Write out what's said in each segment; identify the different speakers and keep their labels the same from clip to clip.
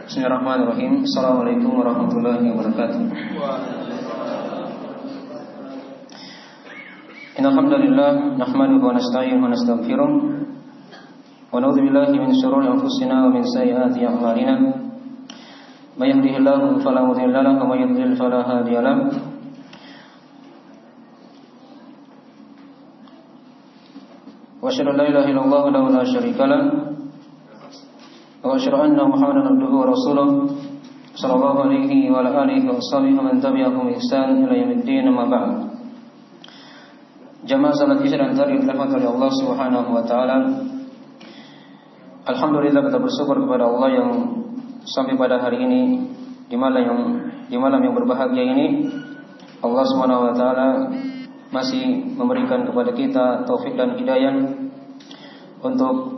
Speaker 1: Bismillahirrahmanirrahim. Assalamualaikum warahmatullahi wabarakatuh. Innal hamdalillah nahmaduhu wa nasta'inuhu wa nastaghfiruh wa na'udzu billahi min shururi anfusina wa min sayyiati a'malina. May yahdihillahu fala mudilla lahu wa may yudlil fala hadiya lahu. Wa asyhadu an la ilaha illallah wahdahu la syarika lahu wa asyhadu anna Muhammadan abduhu wa rasuluh sallallahu alaihi wa ala alihi wa sahbihi wa man tabi'ahum bi ihsan ila yaumiddin, amma ba'd. Jamaah salat Isya dan Tarawih dirahmati oleh Allah Subhanahu wa taala. Alhamdulillah, kita bersyukur kepada Allah yang sampai pada hari ini di malam yang berbahagia ini Allah Subhanahu wa taala masih memberikan kepada kita taufik dan hidayah untuk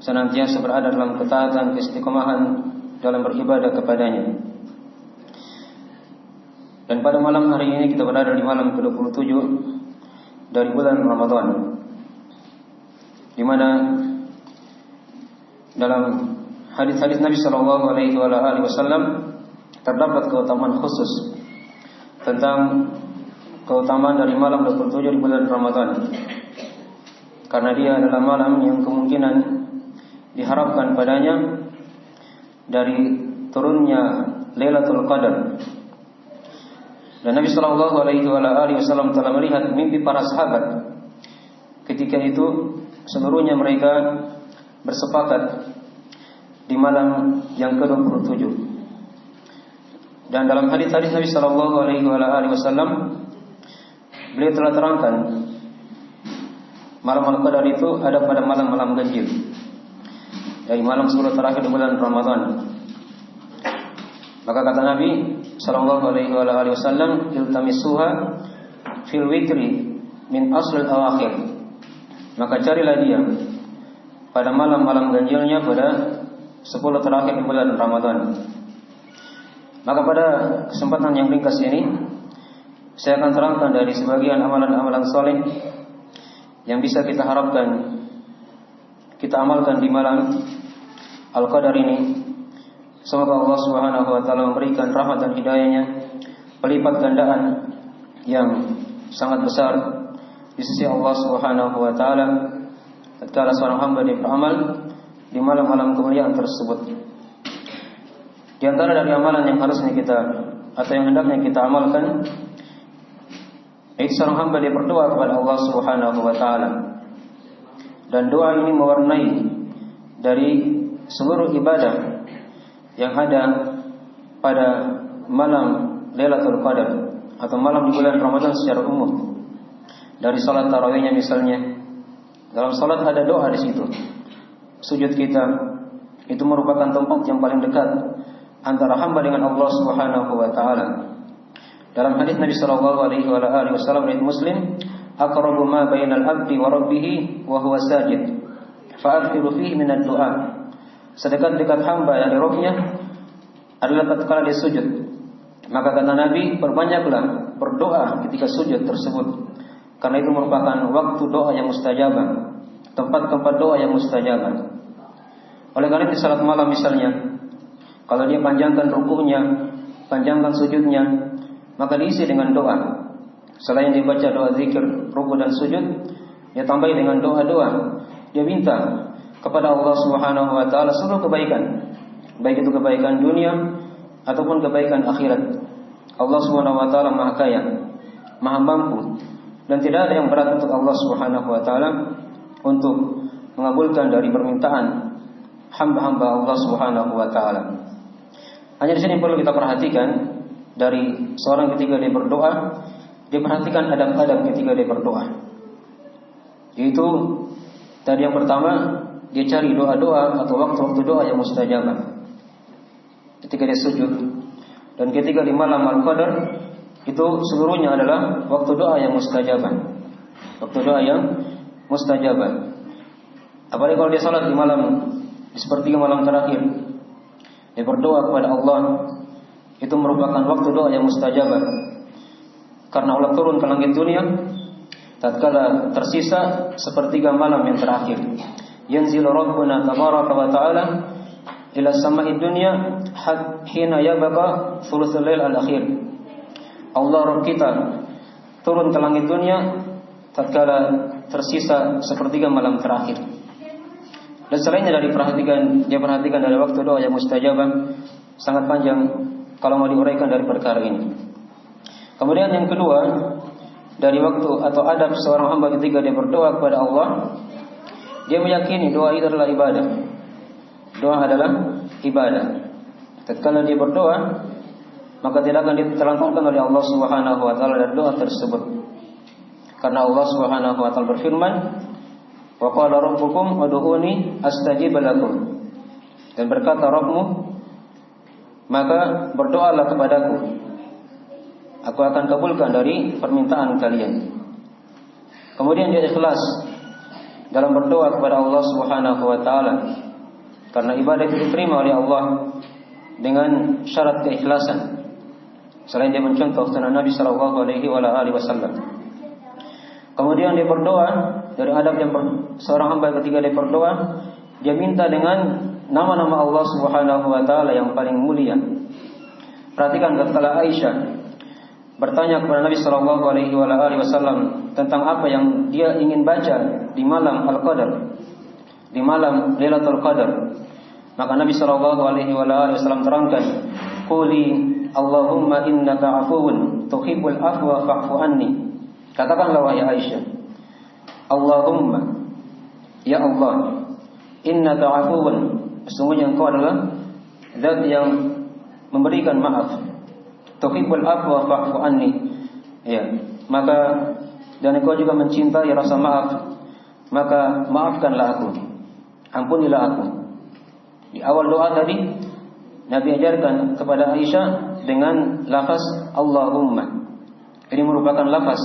Speaker 1: senantiasa berada dalam ketaatan, keistiqomahan dalam beribadah kepadanya. Dan pada malam hari ini kita berada di malam ke-27 dari bulan Ramadan, di mana dalam hadis-hadis Nabi sallallahu alaihi wasallam terdapat keutamaan khusus tentang keutamaan dari malam 27 di bulan Ramadan. Karena dia adalah malam yang kemungkinan diharapkan padanya dari turunnya Lailatul Qadar. Dan Nabi sallallahu alaihi wasallam telah melihat mimpi para sahabat. Ketika itu seluruhnya mereka bersepakat di malam yang ke-27. Dan dalam hadis-hadis Nabi sallallahu alaihi wasallam beliau telah terangkan malam Al-Qadar itu ada pada malam-malam ganjil, dari malam 10 terakhir di bulan Ramadan. Maka kata Nabi sallallahu alaihi wasallam, iltamisuha fil witri min asl al-akhir. Maka carilah dia pada malam-malam ganjilnya pada 10 terakhir di bulan Ramadan. Maka pada kesempatan yang ringkas ini saya akan terangkan dari sebagian amalan-amalan saleh yang bisa kita harapkan kita amalkan di malam Al-Qadar ini. Semoga Allah Subhanahu wa taala memberikan rahmat dan hidayahnya, pelipat gandaan yang sangat besar di sisi Allah Subhanahu wa taala tatkala seorang hamba dia beramal di malam-malam kemuliaan tersebut. Di antara dari amalan yang harusnya kita atau yang hendaknya kita amalkan, yaitu seorang hamba dia berdoa kepada Allah Subhanahu wa taala. Dan doa ini mewarnai dari seluruh ibadah yang ada pada malam Lailatul Qadar atau malam di bulan Ramadan secara umum. Dari salat tarawihnya misalnya, dalam salat ada doa di situ. Sujud kita itu merupakan tempat yang paling dekat antara hamba dengan Allah Subhanahu wa taala. Dalam hadis Nabi sallallahu alaihi wasallam riwayat Muslim, aqrabu ma bainal abdi wa rabbih wa huwa sajid fa'akthiru fihi min ad-du'a. Sedekat-dekat hamba dari Rabbnya adalah tatkala dia sujud. Maka kata Nabi, perbanyaklah berdoa ketika sujud tersebut, karena itu merupakan waktu doa yang mustajabah, tempat-tempat doa yang mustajabah. Oleh karena itu salat malam misalnya, kalau dia panjangkan ruku'nya, panjangkan sujudnya, maka diisi dengan doa. Selain dia baca doa zikir, ruku' dan sujud, dia tambahi dengan doa-doa. Dia minta kepada Allah Subhanahu wa taala seluruh kebaikan, baik itu kebaikan dunia ataupun kebaikan akhirat. Allah Subhanahu wa taala Maha Kaya, Maha Mampu, dan tidak ada yang berat untuk Allah Subhanahu wa taala untuk mengabulkan dari permintaan hamba-hamba Allah Subhanahu wa taala. Hanya di sini perlu kita perhatikan dari seorang ketika dia berdoa, dia perhatikan adab-adab ketika dia berdoa. Yaitu tadi yang pertama, dia cari doa-doa atau waktu-waktu doa yang mustajabah ketika dia sujud. Dan ketika di malam Al-Qadar itu seluruhnya adalah waktu doa yang mustajabah. Waktu doa yang mustajabah. Apalagi kalau dia salat di malam di sepertiga malam terakhir, dia berdoa kepada Allah, itu merupakan waktu doa yang mustajabah. Karena Allah turun ke langit dunia tatkala tersisa sepertiga malam yang terakhir. Yanzilu Rabbuna tabaraka wa ta'ala ila sama'id dunya hina yabqa thuluthul lail al-akhir. Allah Rabb kita turun ke langit dunia tatkala tersisa sepertiga malam terakhir. Dan selainnya dia perhatikan dari waktu doa yang mustajabah sangat panjang kalau mau diuraikan dari perkara ini. Kemudian yang kedua, dari waktu atau adab seorang hamba ketika dia berdoa kepada Allah, dia meyakini doa itu adalah ibadah. Doa adalah ibadah. Tatkala dia berdoa, maka tidak akan diterangkan oleh Allah Subhanahu wa taala dari doa tersebut. Karena Allah Subhanahu wa taala berfirman, "Wa qala rabbukum ud'uuni astajib lakum." Dan berkata Rabbmu, maka berdoalah kepadaku, aku akan kabulkan dari permintaan kalian. Kemudian dia ikhlas dalam berdoa kepada Allah Subhanahu wa taala. Karena ibadah itu diterima oleh Allah dengan syarat keikhlasan. Selain dia mencontoh sunnah Nabi sallallahu alaihi wasallam. Kemudian dia berdoa, dari adab yang seorang hamba ketika dia berdoa, dia minta dengan nama-nama Allah Subhanahu wa taala yang paling mulia. Perhatikan ketika Aisyah bertanya kepada Nabi sallallahu alaihi wasallam tentang apa yang dia ingin baca di malam Al-Qadar, di malam Lailatul Qadar. Maka Nabi sallallahu alaihi wasallam terangkan, "Quli Allahumma innaka 'afuwun tuhibbul afwa fa'fu anni." Katakanlah wahai Aisyah, Allahumma, ya Allah, innaka 'afuwun, sesungguhnya engkau adalah zat yang memberikan maaf. Tuhibbul afwa fa'fu anni. Ya, maka dan engkau juga mencintai rasa maaf, maka maafkanlah aku. Ampunilah aku. Di awal doa tadi Nabi ajarkan kepada Aisyah dengan lafaz Allahumma. Ini merupakan lafaz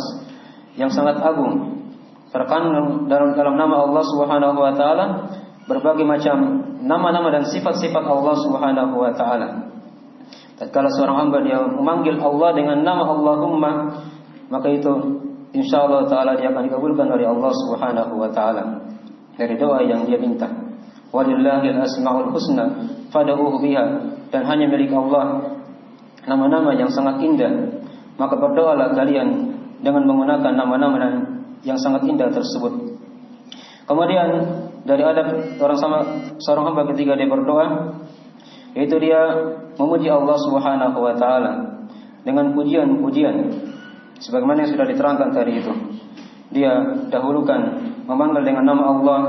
Speaker 1: yang sangat agung, terkandung dalam nama Allah Subhanahu wa taala berbagai macam nama-nama dan sifat-sifat Allah Subhanahu wa taala. Tatkala seorang hamba dia memanggil Allah dengan nama Allahumma, maka itu insyaallah taala dia akan dikabulkan oleh Allah Subhanahu wa taala dari doa yang dia minta. Walillahil asmaul husna fad'uhu biha, dan hanya milik Allah nama-nama yang sangat indah, maka berdoalah kalian dengan menggunakan nama-nama yang sangat indah tersebut. Kemudian dari adab seorang hamba ketika dia berdoa, yaitu dia memuji Allah Subhanahu wa taala dengan pujian-pujian sebagaimana yang sudah diterangkan tadi itu. Dia dahulukan memanggil dengan nama Allah,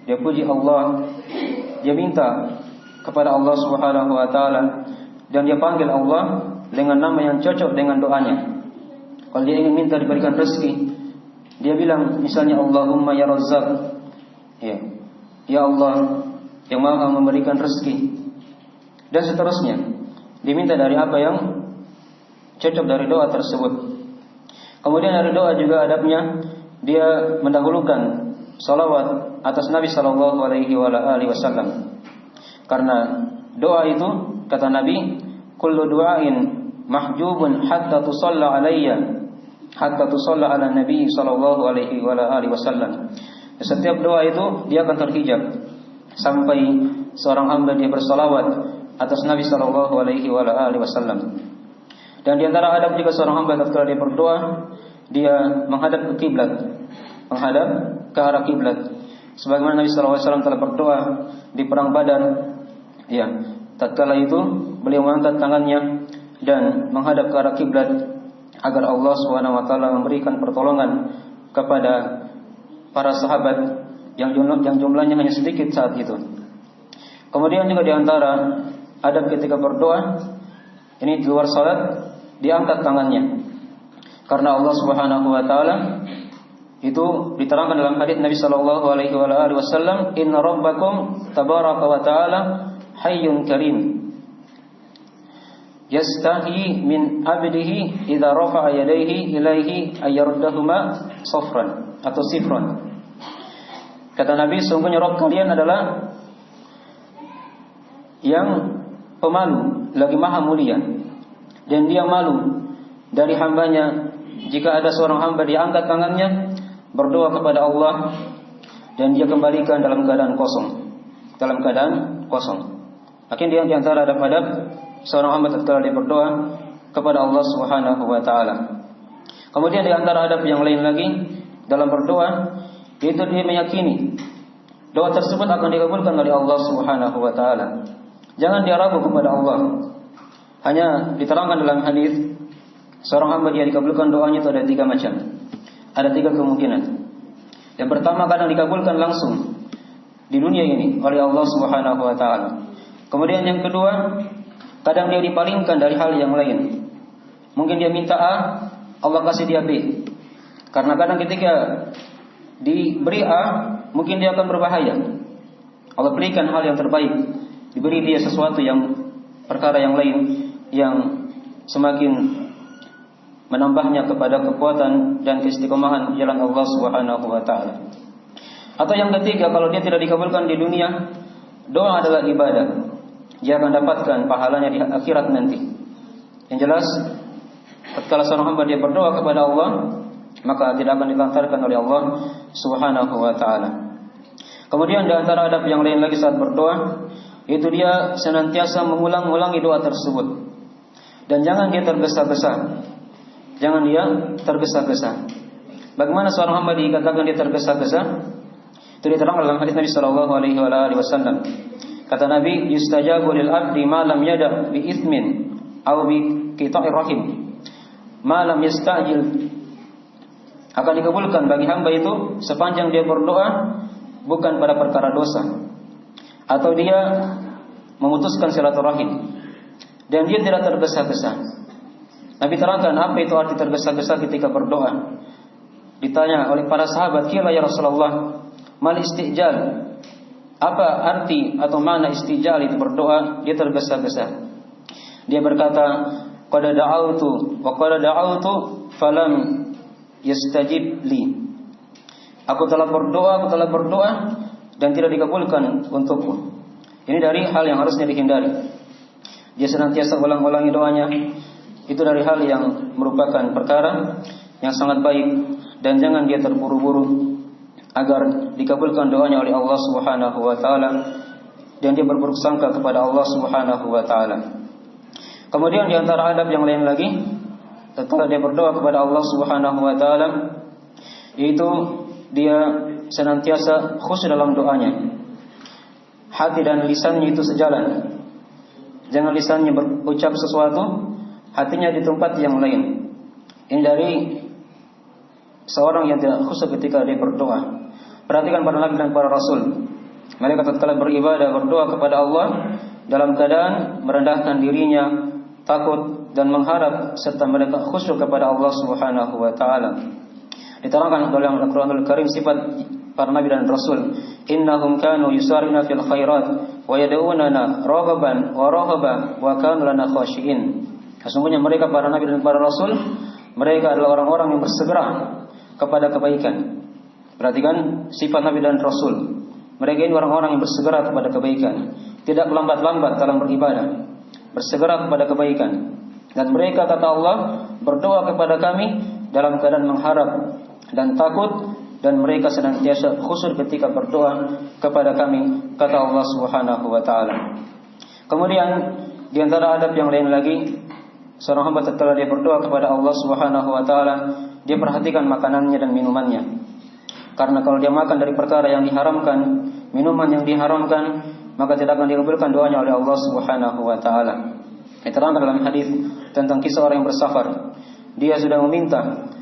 Speaker 1: dia puji Allah, dia minta kepada Allah Subhanahu wa taala, dan dia panggil Allah dengan nama yang cocok dengan doanya. Kalau dia ingin minta diberikan rezeki, dia bilang misalnya Allahumma ya Razzaq, ya Allah yang Maha memberikan rezeki, dan seterusnya. Diminta dari apa yang cocok dari doa tersebut. Kemudian dari doa juga adabnya, dia mendahulukan salawat atas Nabi sallallahu alaihi wasallam. Karena doa itu kata Nabi, kullu du'ain mahjubun hatta tusalla alayya, hatta tusalla ala Nabi sallallahu alaihi wasallam. Setiap doa itu dia akan terhijab sampai seorang hamba dia bersalawat atas Nabi sallallahu alaihi wasallam. Dan di antara adab juga seorang hamba ketika dia berdoa, dia menghadap ke kiblat, menghadap ke arah kiblat. Sebagaimana Nabi sallallahu alaihi wasallam telah berdoa di perang Badar, ya, tatkala itu beliau mengangkat tangannya dan menghadap ke arah kiblat agar Allah Subhanahu wa taala memberikan pertolongan kepada para sahabat yang jumlahnya hanya sedikit saat itu. Kemudian juga di antara adab ketika berdoa, ini di luar salat, diangkat tangannya. Karena Allah Subhanahu wa taala itu diterangkan dalam hadis Nabi sallallahu alaihi wasallam, "Inna rabbakum tabaraka wa ta'ala hayyun karim. Yastahi min abdihi idza rafa'a yadayhi ilaihi ayaruddahuma safran atau sifran." Kata Nabi, sungguhnya Rabb kalian adalah yang pemalu, lagi maha mulia, dan dia malu dari hambanya jika ada seorang hamba dia angkat tangannya berdoa kepada Allah dan dia kembalikan dalam keadaan kosong, dalam keadaan kosong. Maka di antara adab-adab seorang hamba tatkala dia berdoa kepada Allah Subhanahu wa taala. Kemudian di antara adab yang lain lagi dalam berdoa, yaitu dia meyakini doa tersebut akan dikabulkan oleh Allah Subhanahu wa taala. Jangan dia ragu kepada Allah. Hanya diterangkan dalam hadis, seorang hamba dia dikabulkan doanya itu ada 3 macam. Ada 3 kemungkinan. Yang pertama, kadang dikabulkan langsung di dunia ini oleh Allah Subhanahu wa taala. Kemudian yang kedua, kadang dia dipalingkan dari hal yang lain. Mungkin dia minta A, Allah kasih dia B. Karena kadang ketika diberi A, mungkin dia akan berbahaya. Allah berikan hal yang terbaik, diberi dia sesuatu yang perkara yang lain yang semakin menambahnya kepada kekuatan dan keistiqomahan jalan Allah Subhanahu wa taala. Atau yang ketiga, kalau dia tidak dikabulkan di dunia, doa adalah ibadah. Dia akan dapatkan pahalanya di akhirat nanti. Yang jelas, tatkala seorang hamba dia berdoa kepada Allah, maka tidak akan dilantarkan oleh Allah Subhanahu wa taala. Kemudian di antara adab yang lain lagi saat berdoa, yaitu dia senantiasa mengulang-ulangi doa tersebut. Dan jangan dia tergesa-gesa. Jangan dia tergesa-gesa. Bagaimana seorang hamba dikatakan dia tergesa-gesa? Itu diterangkan dalam hadis Nabi sallallahu alaihi wasallam. Kata Nabi, yustajabu lil abdi ma lam yada bi itsmin aw bi qita'ir rahim. Ma lam yastajil. Akan dikabulkan bagi hamba itu sepanjang dia berdoa bukan pada perkara dosa atau dia memutuskan silaturahim dan dia tidak tergesa-gesa. Nabi terangkan apa itu arti tergesa-gesa ketika berdoa. Ditanya oleh para sahabat, "Qila ya Rasulullah, mal istijal?" Apa arti atau makna istijal itu berdoa dia tergesa-gesa? Dia berkata, "Qad da'autu wa qad da'autu falam yastajib li." Aku telah berdoa dan tidak dikabulkan untukku. Ini dari hal yang harusnya dihindari. Dia senantiasa ulang-ulangi doanya. Itu dari hal yang merupakan perkara yang sangat baik, dan jangan dia terburu-buru agar dikabulkan doanya oleh Allah Subhanahu wa taala dan dia berburuk sangka kepada Allah Subhanahu wa taala. Kemudian di antara adab yang lain lagi, tatkala dia berdoa kepada Allah Subhanahu wa taala, yaitu dia senantiasa khusyuk dalam doanya. Hati dan lisannya itu sejalan. Jangan lisannya berucap sesuatu, hatinya di tempat yang lain. Ini dari seorang yang tidak khusyuk ketika dia berdoa. Perhatikan para nabi dan para rasul. Mereka tatkala beribadah berdoa kepada Allah dalam keadaan merendahkan dirinya, takut dan mengharap serta mereka khusyuk kepada Allah Subhanahu wa taala. Diterangkan dalam Al-Qur'anul Karim sifat para nabi dan rasul, innahum kanu yusarina fil khairat wa yad'unana raghaban wa rahaban wa kanu lana khashiin. Sesungguhnya mereka para nabi dan para rasul, mereka adalah orang-orang yang bersegera kepada kebaikan. Perhatikan sifat nabi dan rasul. Mereka ini orang-orang yang bersegera kepada kebaikan, tidak lambat-lambat dalam beribadah, bersegera kepada kebaikan. Dan mereka, kata Allah, berdoa kepada kami dalam keadaan mengharap dan takut, dan mereka senantiasa khusyuk ketika berdoa kepada kami, kata Allah Subhanahu wa taala. Kemudian di antara adab yang lain lagi, seorang hamba tatkala dia berdoa kepada Allah Subhanahu wa taala, dia perhatikan makanannya dan minumannya. Karena kalau dia makan dari perkara yang diharamkan, minuman yang diharamkan, maka tidak akan dikabulkan doanya oleh Allah Subhanahu wa taala. Diterangkan dalam hadis tentang kisah orang yang bersafar. Dia sudah meminta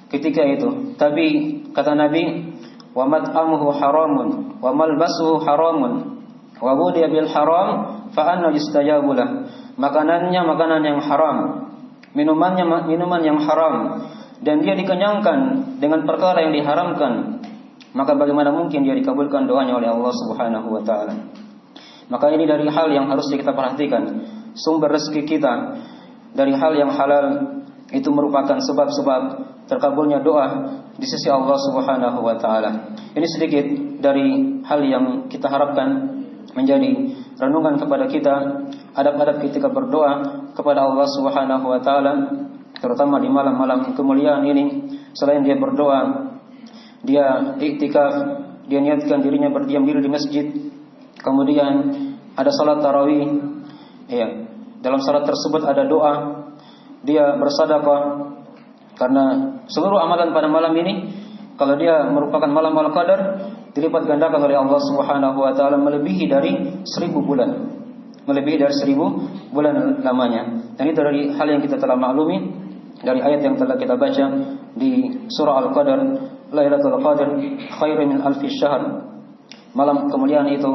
Speaker 1: ketika itu, tapi kata Nabi, wa mat'amuhu haramun wa malbasuhu haramun wa ghudiya bil haram fa anna yustajabu lah. Makanannya makanan yang haram, minumannya minuman yang haram, dan dia dikenyangkan dengan perkara yang diharamkan, maka bagaimana mungkin dia dikabulkan doanya oleh Allah Subhanahu wa taala? Maka ini dari hal yang harus kita perhatikan. Sumber rezeki kita dari hal yang halal itu merupakan sebab-sebab terkabulnya doa di sisi Allah Subhanahu wa taala. Ini sedikit dari hal yang kita harapkan menjadi renungan kepada kita, adab-adab ketika berdoa kepada Allah Subhanahu wa taala, terutama di malam-malam kemuliaan ini. Selain dia berdoa, dia iktikaf, dia niatkan dirinya berdiam diri di masjid, kemudian ada salat tarawih, ya. Dalam salat tersebut ada doa, dia bersedekah, karena seluruh amalan pada malam ini kalau dia merupakan malam Al-Qadar dilipat gandakan oleh Allah Subhanahu wa taala melebihi dari 1000 bulan. Melebihi dari 1000 bulan lamanya. Dan itu dari hal yang kita telah maklumi dari ayat yang telah kita baca di surah Al-Qadar, Lailatul Qadar khairun min alfi syahr. Malam kemuliaan itu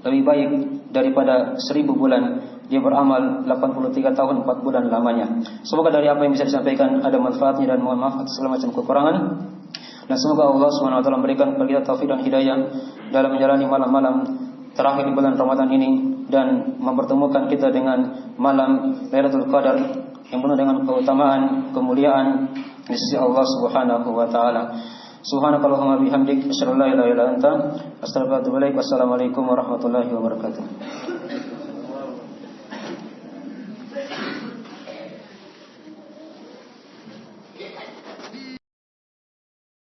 Speaker 1: lebih baik daripada 1000 bulan. Dia beramal 83 tahun 4 bulan lamanya. Semoga dari apa yang bisa disampaikan ada manfaatnya, dan mohon maaf atas segala macam kekurangan. Dan semoga Allah Subhanahu wa taala memberikan kepada kita taufik dan hidayah dalam menjalani malam-malam terakhir di bulan Ramadan ini, dan mempertemukan kita dengan malam Lailatul Qadar yang penuh dengan keutamaan, kemuliaan di sisi Allah Subhanahu wa taala. Subhanakallahumma bihamdik, asyhadu an la ilaha illa anta, astaghfiruka wa atubu ilaik. Wassalamualaikum warahmatullahi wabarakatuh.